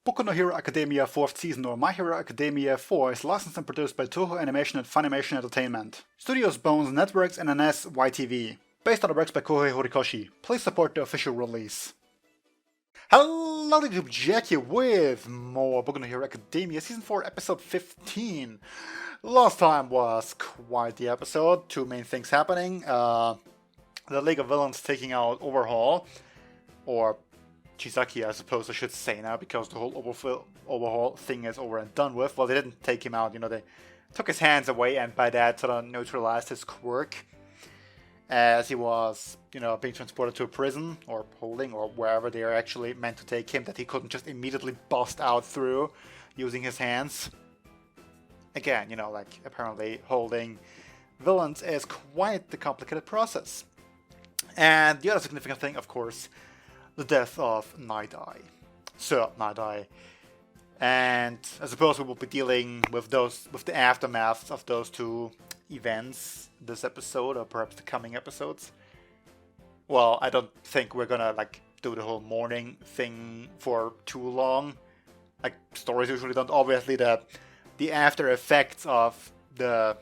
Boku no Hero Academia 4th Season, or My Hero Academia 4, is licensed and produced by Toho Animation and Funimation Entertainment. Studios Bones Networks and NS YTV. Based on the works by Kohei Horikoshi. Please support the official release. Hello YouTube, Jack here with more Boku no Hero Academia Season 4 Episode 15. Last time was quite the episode, two main things happening. The League of Villains taking out Overhaul, or Chisaki, I suppose I should say now, because the whole Overhaul thing is over and done with. Well, they didn't take him out, they took his hands away, and by that sort of neutralized his quirk, as he was, being transported to a prison, or holding, or wherever they are actually meant to take him, that he couldn't just immediately bust out through using his hands. Again, apparently holding villains is quite the complicated process. And the other significant thing, of course, the death of Night Eye. Sir Night Eye. And I suppose we will be dealing with the aftermath of those two events this episode, or perhaps the coming episodes. Well, I don't think we're gonna do the whole mourning thing for too long. Stories usually don't. Obviously, the after effects of the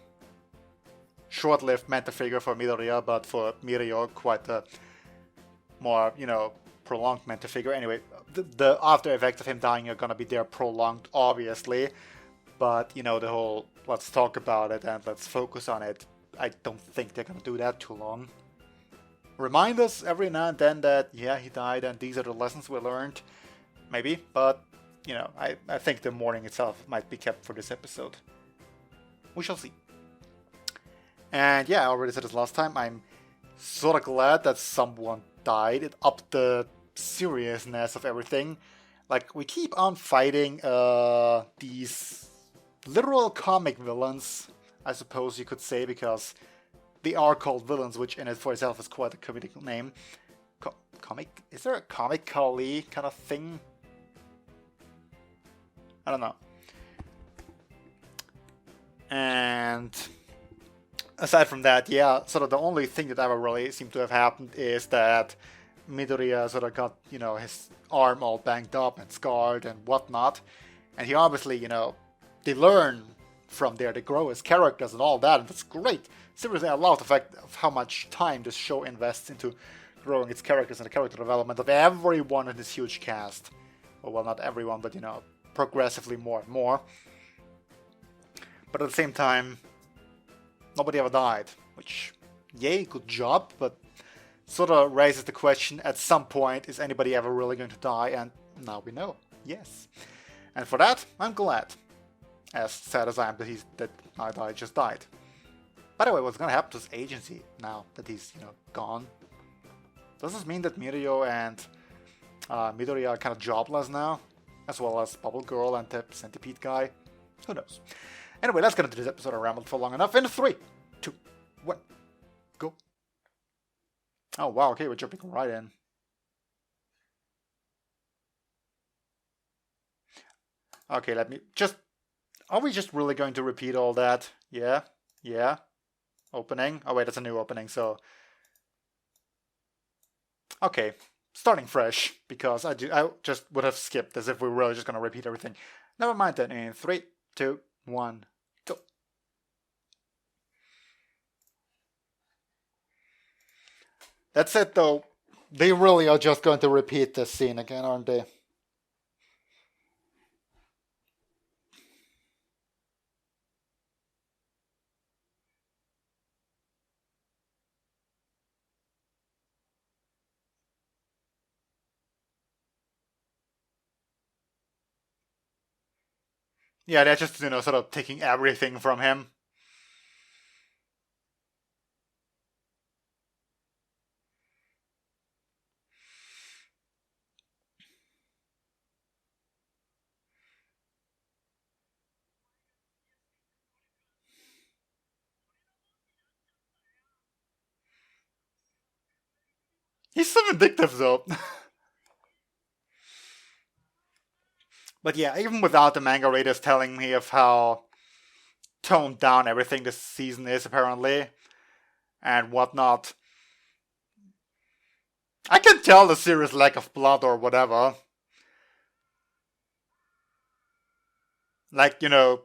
short-lived mentor figure for Midoriya, but for Mirio, quite a more, prolonged mentor figure. Anyway, the after effects of him dying are gonna be there prolonged, obviously. But, the whole let's talk about it and let's focus on it, I don't think they're gonna do that too long. Remind us every now and then that, yeah, he died and these are the lessons we learned. Maybe, but, I think the mourning itself might be kept for this episode. We shall see. And yeah, I already said this last time, I'm sort of glad that someone died. It upped the seriousness of everything. We keep on fighting these literal comic villains, I suppose you could say, because they are called villains, which in it for itself is quite a comedic name. Comic? Is there a comic Kali kind of thing? I don't know. And aside from that, yeah, sort of the only thing that ever really seemed to have happened is that Midoriya sort of got, his arm all banged up and scarred and whatnot. And he obviously, they learn from there, they grow as characters and all that, and that's great. Seriously, I love the fact of how much time this show invests into growing its characters and the character development of everyone in this huge cast. Well, not everyone, but, progressively more and more. But at the same time, nobody ever died, which, yay, good job, but sort of raises the question, at some point, is anybody ever really going to die? And now we know, yes. And for that, I'm glad. As sad as I am that Night Eye just died. By the way, what's gonna happen to his agency now that he's, gone? Does this mean that Mirio and Midoriya are kind of jobless now? As well as Bubble Girl and the Centipede guy? Who knows? Anyway, let's get into this episode. I rambled for long enough. In 3, 2, 1, go. Oh wow, okay, we're jumping right in. Okay, let me just... Are we just really going to repeat all that? Yeah, yeah. Opening. Oh wait, that's a new opening, so... Okay, starting fresh, because I just would have skipped as if we were really just gonna repeat everything. Never mind then, in 3, 2, 1, go. That's it though. They really are just going to repeat this scene again, aren't they? Yeah, they're just, sort of taking everything from him. He's so vindictive though. But yeah, even without the manga readers telling me of how toned down everything this season is, apparently, and whatnot, I can tell the serious lack of blood or whatever. Like, you know,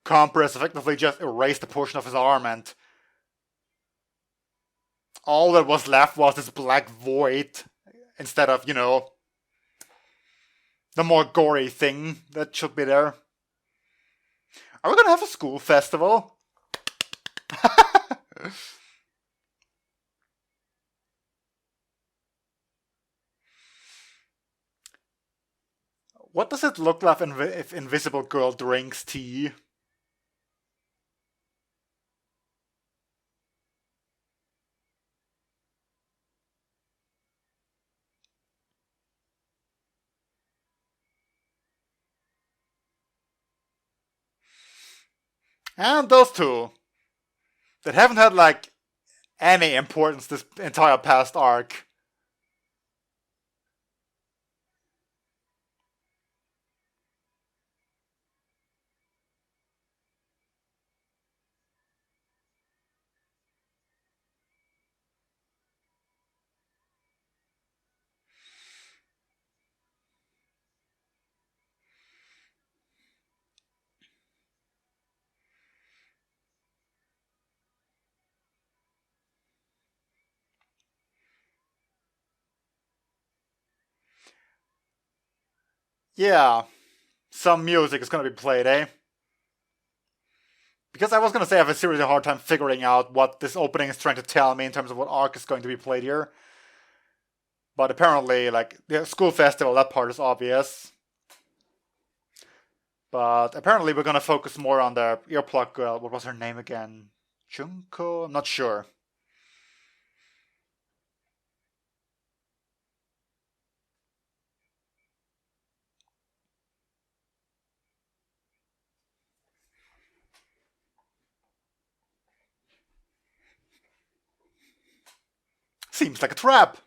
Compress effectively just erased a portion of his arm, and all that was left was this black void instead of, you know, the more gory thing that should be there. Are we gonna have a school festival? What does it look like if Invisible Girl drinks tea? And those two that haven't had like any importance this entire past arc. Yeah, some music is gonna be played, eh? Because I was gonna say I have a seriously hard time figuring out what this opening is trying to tell me in terms of what arc is going to be played here. But apparently, like, the school festival, that part is obvious. But apparently we're gonna focus more on the earplug girl. What was her name again? Junko? I'm not sure. Seems like a trap.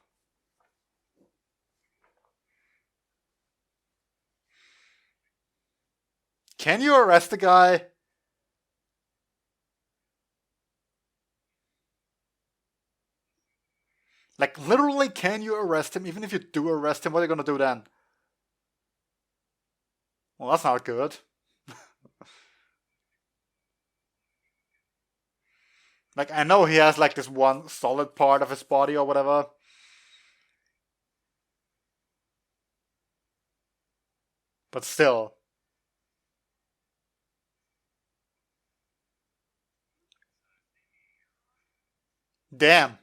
Can you arrest the guy? Like, literally, can you arrest him? Even if you do arrest him, what are you gonna do then? Well, that's not good. Like, I know he has, like, this one solid part of his body or whatever. But still. Damn.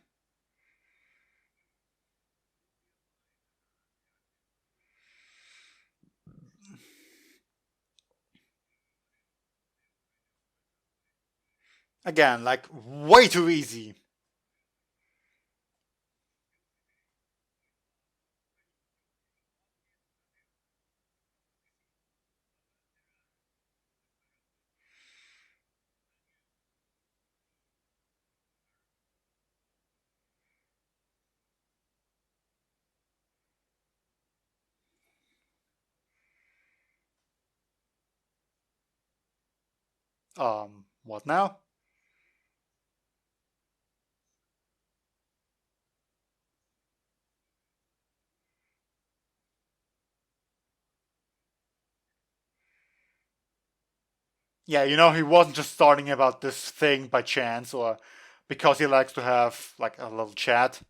Again, like, way too easy. What now? Yeah, you know, he wasn't just starting about this thing by chance or because he likes to have, like, a little chat.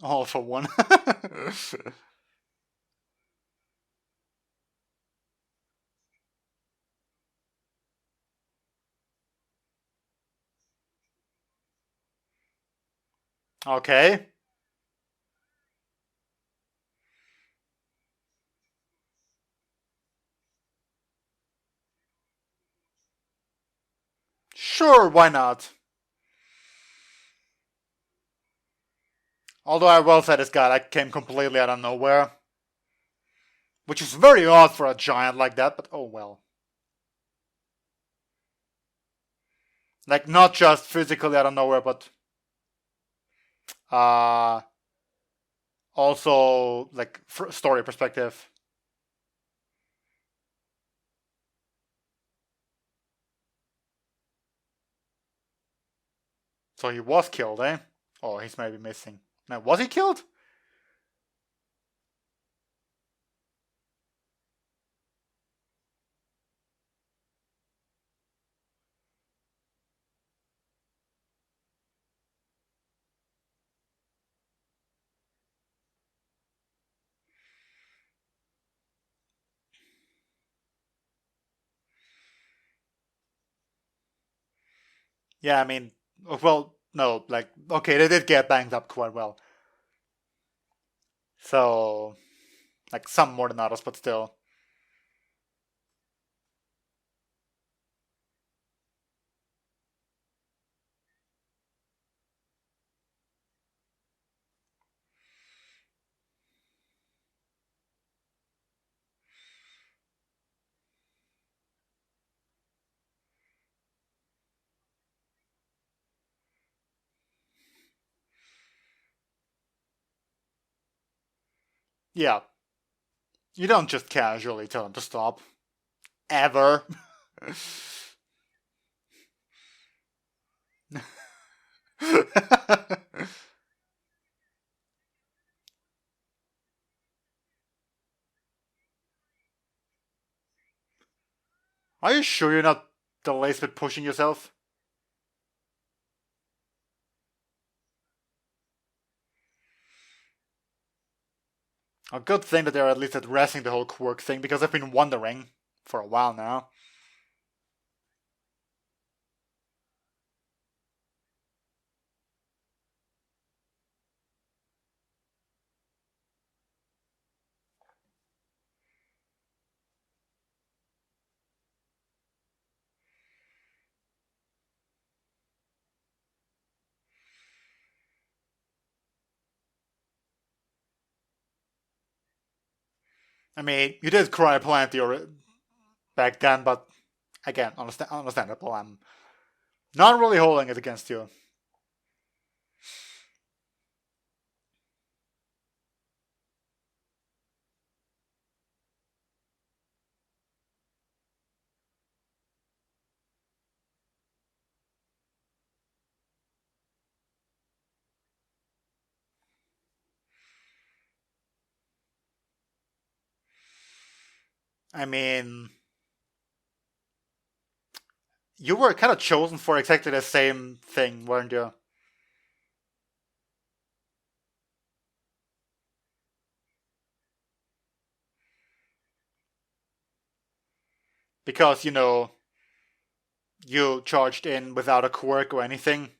All for one. Okay. Sure, why not? Although I will say this guy like came completely out of nowhere. Which is very odd for a giant like that, but oh well. Like, not just physically out of nowhere, but uh, also, like, story perspective. So he was killed, eh? Oh, he's maybe missing. Now, was he killed? Yeah, I mean, well, no, like, okay, they did get banged up quite well. So, like, some more than others, but still. Yeah, you don't just casually tell them to stop. Ever. Are you sure you're not the least bit pushing yourself? A good thing that they're at least addressing the whole quirk thing, because I've been wondering for a while now. I mean, you did cry plenty back then, but again, understandable. I'm not really holding it against you. I mean, you were kind of chosen for exactly the same thing, weren't you? Because, you charged in without a quirk or anything.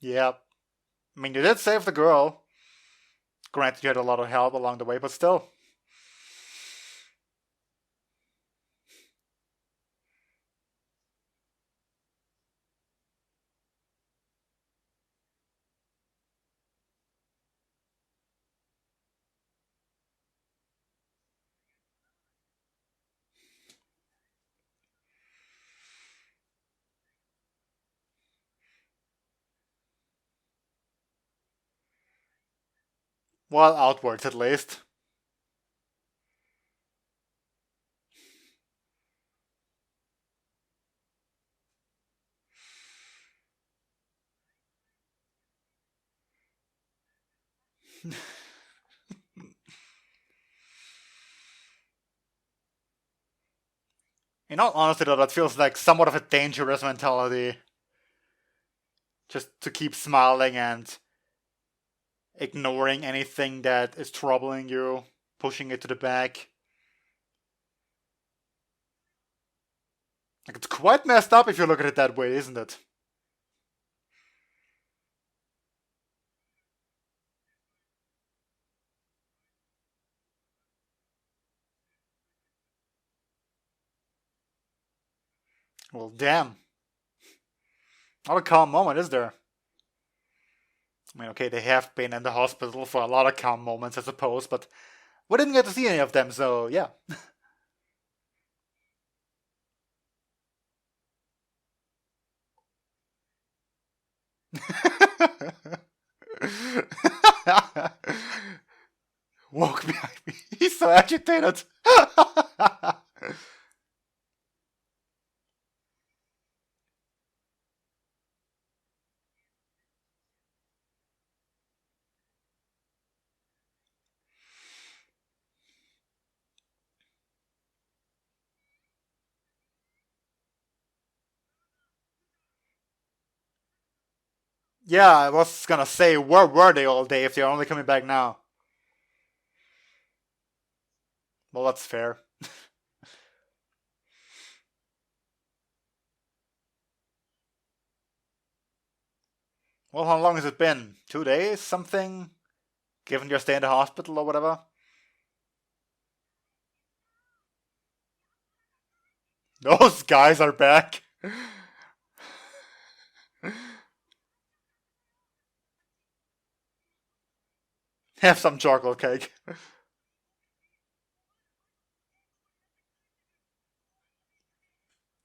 Yeah. I mean, you did save the girl. Granted, you had a lot of help along the way, but still. Well, outwards at least. In all honesty, though, that feels like somewhat of a dangerous mentality. Just to keep smiling and ignoring anything that is troubling you, pushing it to the back. Like, it's quite messed up if you look at it that way, isn't it? Well, damn. Not a calm moment, is there? I mean, okay, they have been in the hospital for a lot of calm moments, I suppose, but we didn't get to see any of them, so yeah. Woke behind me. He's so agitated. Yeah, I was gonna say, where were they all day if they're only coming back now? Well, that's fair. Well, how long has it been? 2 days? Something? Given your stay in the hospital or whatever? Those guys are back. Have some chocolate cake.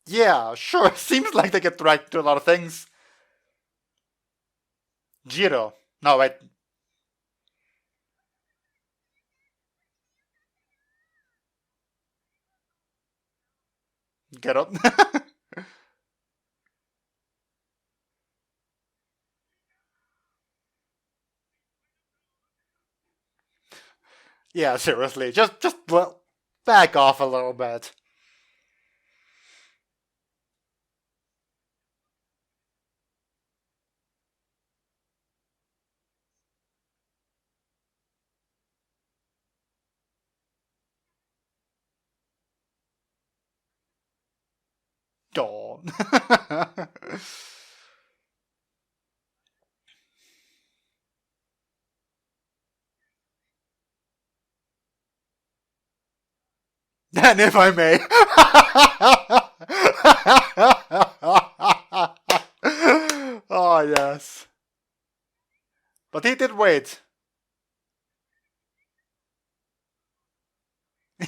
Yeah, sure. Seems like they get dragged to a lot of things. Jiro. No, wait. Get up. Yeah, seriously. Just well, back off a little bit. Dawn. And if I may. Oh, yes. But he did wait.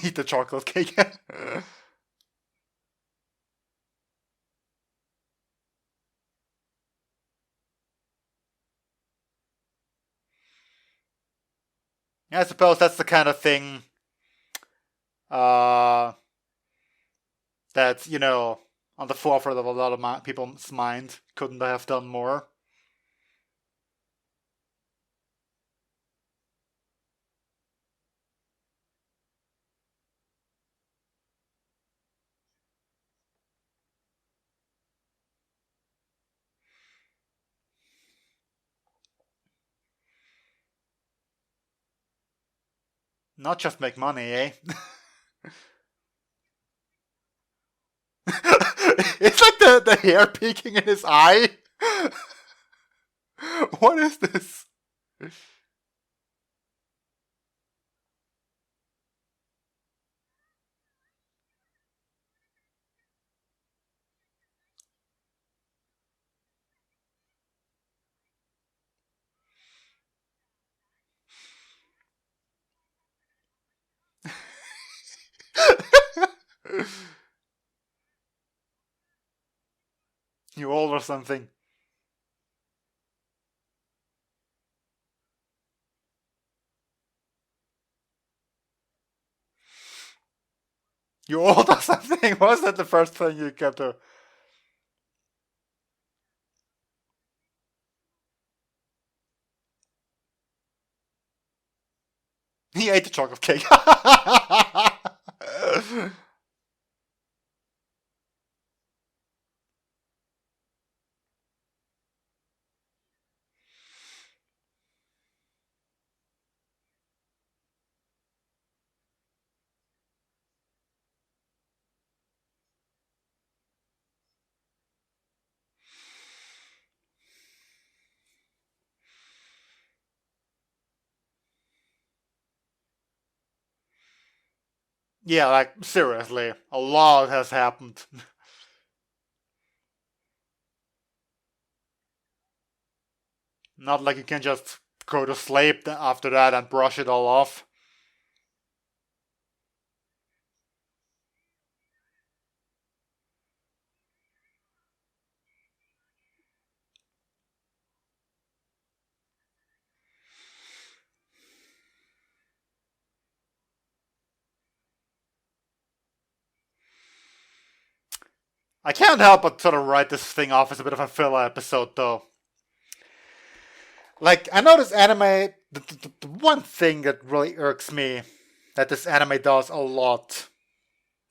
Eat the chocolate cake. I suppose that's the kind of thing uh, that's, on the forefront of a lot of people's mind. Couldn't I have done more? Not just make money, eh? It's like the hair peeking in his eye. What is this? You old or something? You old or something? Was that the first thing you kept to? He ate the chocolate cake. Yeah, like, seriously, a lot has happened. Not like you can just go to sleep after that and brush it all off. I can't help but sort of write this thing off as a bit of a filler episode, though. Like, I know this anime, the one thing that really irks me that this anime does a lot,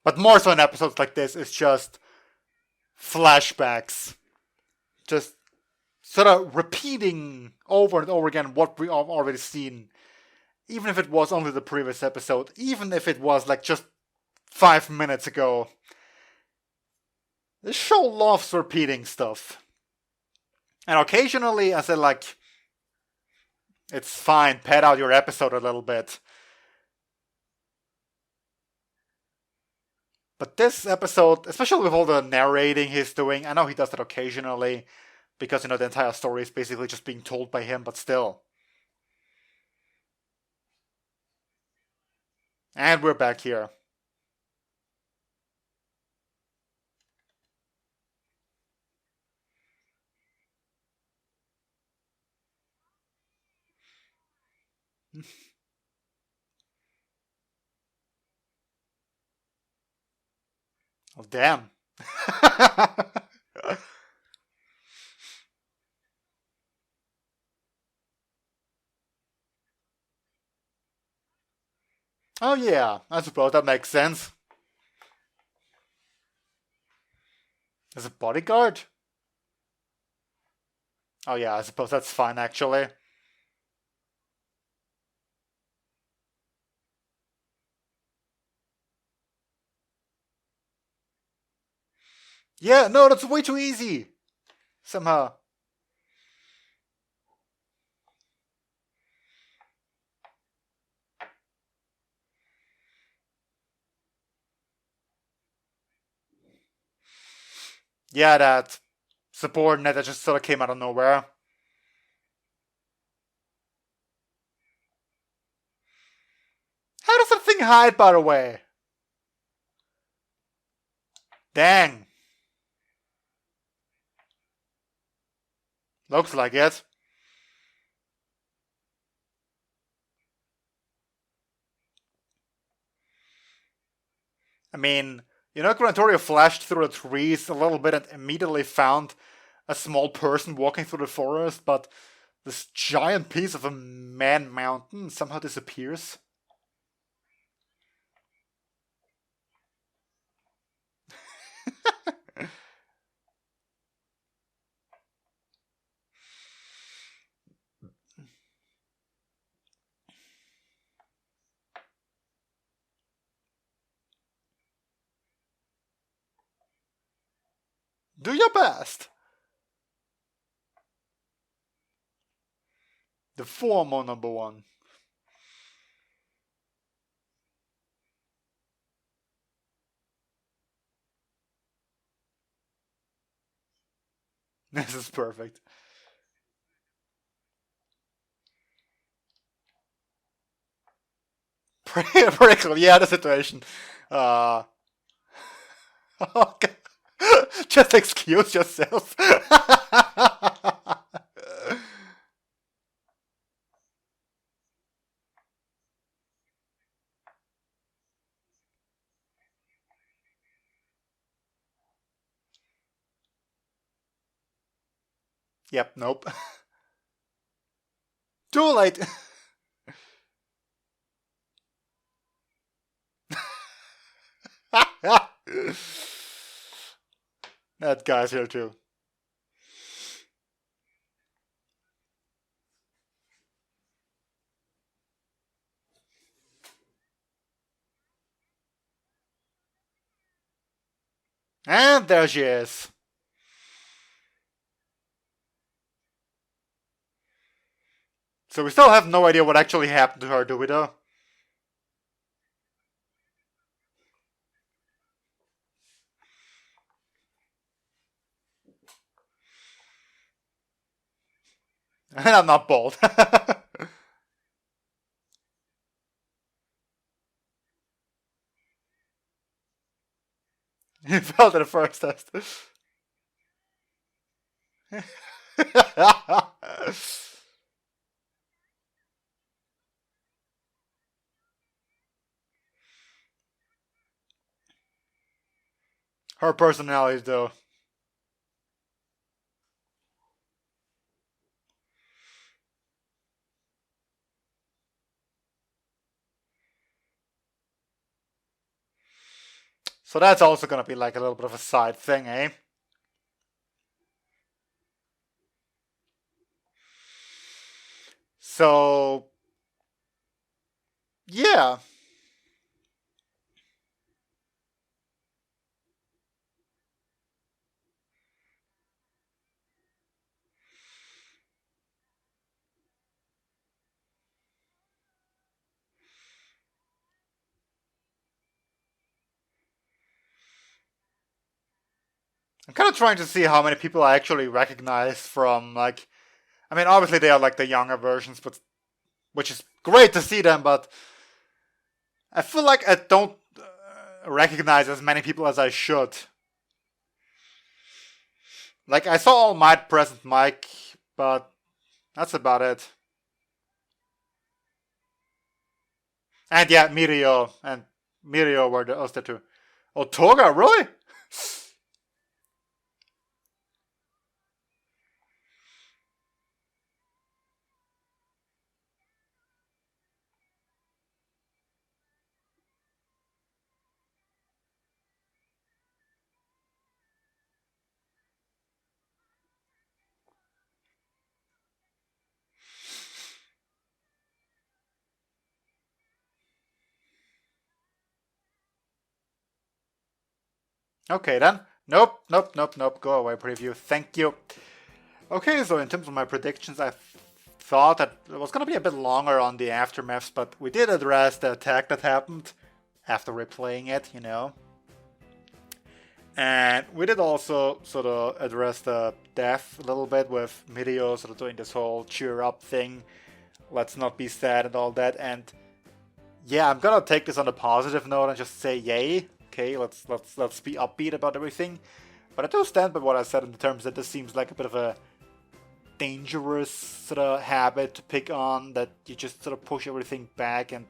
but more so in episodes like this, is just flashbacks. Just sort of repeating over and over again what we have already seen. Even if it was only the previous episode, even if it was like just 5 minutes ago. This show loves repeating stuff. And occasionally I said, like, it's fine, pad out your episode a little bit. But this episode, especially with all the narrating he's doing, I know he does that occasionally, because, the entire story is basically just being told by him, but still. And we're back here. Oh, damn. Oh yeah, I suppose that makes sense. As a bodyguard? Oh yeah, I suppose that's fine actually. Yeah, no, that's way too easy. Somehow. Yeah, that subordinate that just sort of came out of nowhere. How does that thing hide, by the way? Dang. Looks like it. I mean, Granatorio flashed through the trees a little bit and immediately found a small person walking through the forest, but this giant piece of a man mountain somehow disappears. Do your best. The former number one. This is perfect. Pretty cool. Yeah, the situation. Okay. Just excuse yourself. Yep, nope. Too late. That guy's here too. And there she is. So we still have no idea what actually happened to her, do we though? And I'm not bold. You failed at the first test. Our personalities, though. So that's also gonna be like a little bit of a side thing, eh? So, yeah. I'm kind of trying to see how many people I actually recognize from, like, I mean, obviously they are like the younger versions, but which is great to see them, but I feel like I don't recognize as many people as I should. Like, I saw All Might present Mike, but that's about it. And yeah, Mirio were the us the two. Oh, Toga, really? Okay then. Nope, nope, nope, nope. Go away, preview. Thank you. Okay, so in terms of my predictions, I thought that it was going to be a bit longer on the aftermaths, but we did address the attack that happened after replaying it, you know. And we did also sort of address the death a little bit with Mirio sort of doing this whole cheer up thing. Let's not be sad and all that. And yeah, I'm gonna take this on a positive note and just say yay. Okay, let's be upbeat about everything. But I do stand by what I said in the terms that this seems like a bit of a dangerous sort of habit to pick on, that you just sort of push everything back and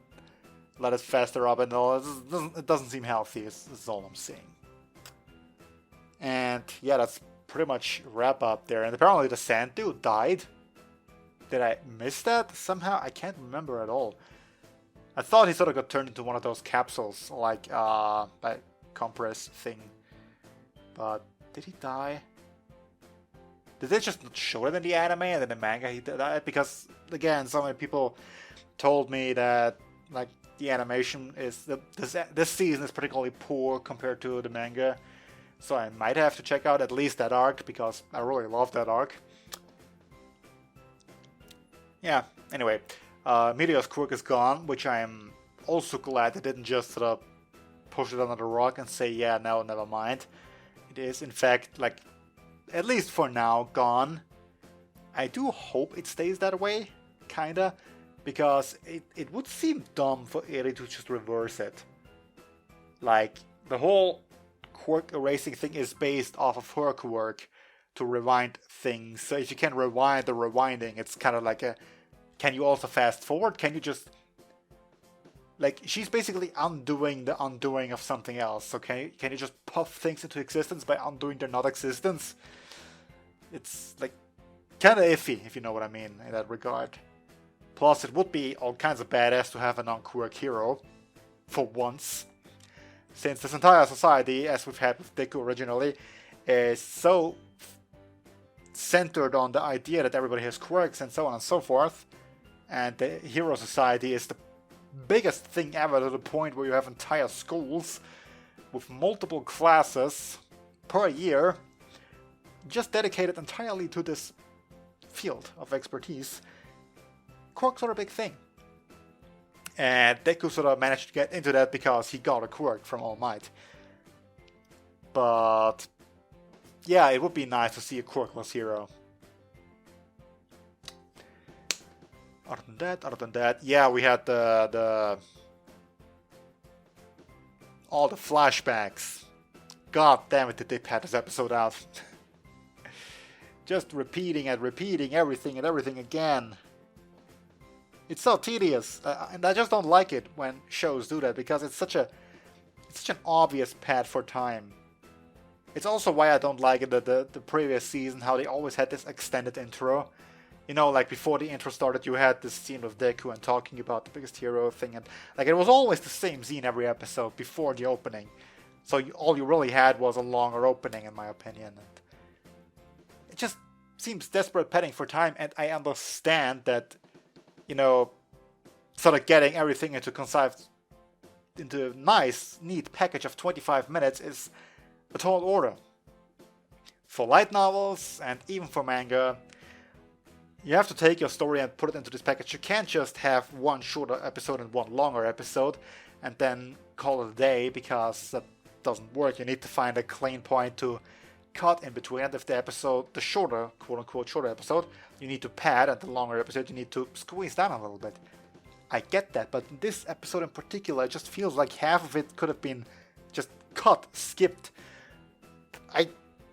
let it fester up and all. It doesn't seem healthy, is all I'm saying. And yeah, that's pretty much wrap up there. And apparently the sand dude died. Did I miss that somehow? I can't remember at all. I thought he sort of got turned into one of those capsules, like that compress thing. But did he die? Did they just not show it in the anime and in the manga he died? Because again, so many people told me that like the animation is this season is particularly poor compared to the manga. So I might have to check out at least that arc, because I really love that arc. Yeah, anyway, Meteor's quirk is gone, which I am also glad they didn't just sort of push it under the rug and say, yeah, no, never mind. It is, in fact, like, at least for now, gone. I do hope it stays that way, kinda, because it would seem dumb for Eri to just reverse it. Like, the whole quirk erasing thing is based off of her quirk to rewind things. So if you can rewind the rewinding, it's kind of like a, can you also fast forward? Can you just, like, she's basically undoing the undoing of something else, okay? Can you just puff things into existence by undoing their not existence? It's like kind of iffy, if you know what I mean, in that regard. Plus, it would be all kinds of badass to have a non-quirk hero, for once. Since this entire society, as we've had with Deku originally, is so centered on the idea that everybody has quirks and so on and so forth, and the hero society is the biggest thing ever, to the point where you have entire schools with multiple classes per year just dedicated entirely to this field of expertise. Quirks are a big thing. And Deku sort of managed to get into that because he got a quirk from All Might. But yeah, it would be nice to see a quirkless hero. Other than that, yeah, we had the all the flashbacks. God damn it, did they pad this episode out? Just repeating everything and everything again. It's so tedious, and I just don't like it when shows do that, because it's such an obvious pad for time. It's also why I don't like it the previous season, how they always had this extended intro. You know, like before the intro started, you had this scene with Deku and talking about the biggest hero thing, and like it was always the same scene every episode before the opening. So all you really had was a longer opening, in my opinion. And it just seems desperate padding for time, and I understand that, you know, sort of getting everything into a nice, neat package of 25 minutes is a tall order. For light novels and even for manga, you have to take your story and put it into this package. You can't just have one shorter episode and one longer episode and then call it a day, because that doesn't work. You need to find a clean point to cut in between. And if the shorter, quote-unquote shorter episode, you need to pad, and the longer episode you need to squeeze down a little bit. I get that, but this episode in particular, it just feels like half of it could have been just cut, skipped.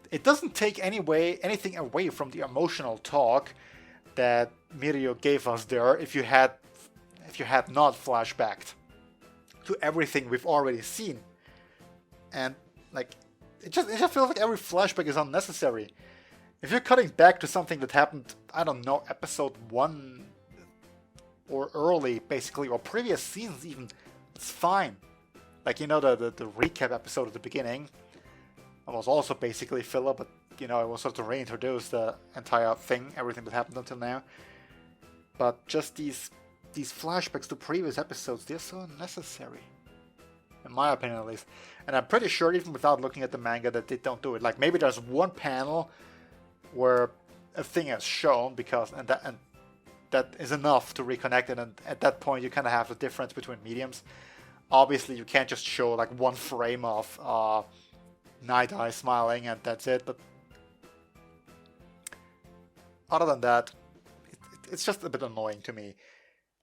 It doesn't take anything away from the emotional talk that Mirio gave us there if you had not flashbacked to everything we've already seen. And like it just feels like every flashback is unnecessary. If you're cutting back to something that happened, I don't know, episode 1 or early, basically, or previous seasons even, it's fine. Like, you know, the recap episode at the beginning, it was also basically filler, but, you know, it was sort of to reintroduce the entire thing, everything that happened until now. But just these flashbacks to previous episodes, they're so unnecessary. In my opinion, at least. And I'm pretty sure, even without looking at the manga, that they don't do it. Like, maybe there's one panel where a thing is shown, and that is enough to reconnect it, and at that point you kind of have the difference between mediums. Obviously, you can't just show like one frame of Night Eye smiling and that's it, but other than that, it's just a bit annoying to me.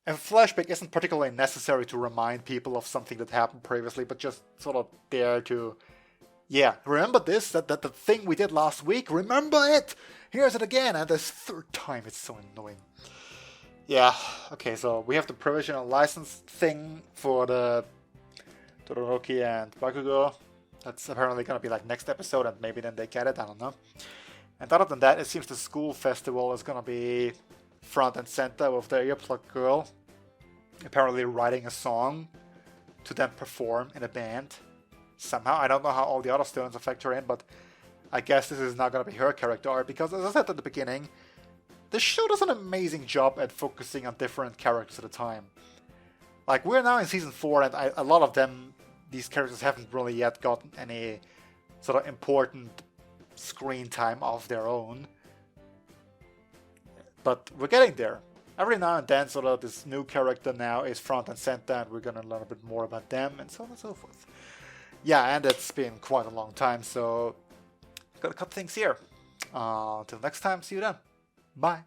And flashback isn't particularly necessary to remind people of something that happened previously, but just sort of there to, yeah, remember this, that the thing we did last week, remember it! Here's it again, and this third time, it's so annoying. Yeah, okay, so we have the provisional license thing for the Todoroki and Bakugo. That's apparently gonna be like next episode, and maybe then they get it, I don't know. And other than that, it seems the school festival is gonna be front and center with the earplug girl apparently writing a song to then perform in a band somehow. I don't know how all the other students factor in, but I guess this is not gonna be her character arc, because as I said at the beginning, the show does an amazing job at focusing on different characters at a time. Like, we're now in season 4, and a lot of these characters haven't really yet gotten any sort of important screen time of their own. But we're getting there. Every now and then, sort of this new character now is front and center, and we're gonna learn a bit more about them, and so on and so forth. Yeah, and it's been quite a long time, so gotta cut things here. Till next time, see you then. Bye.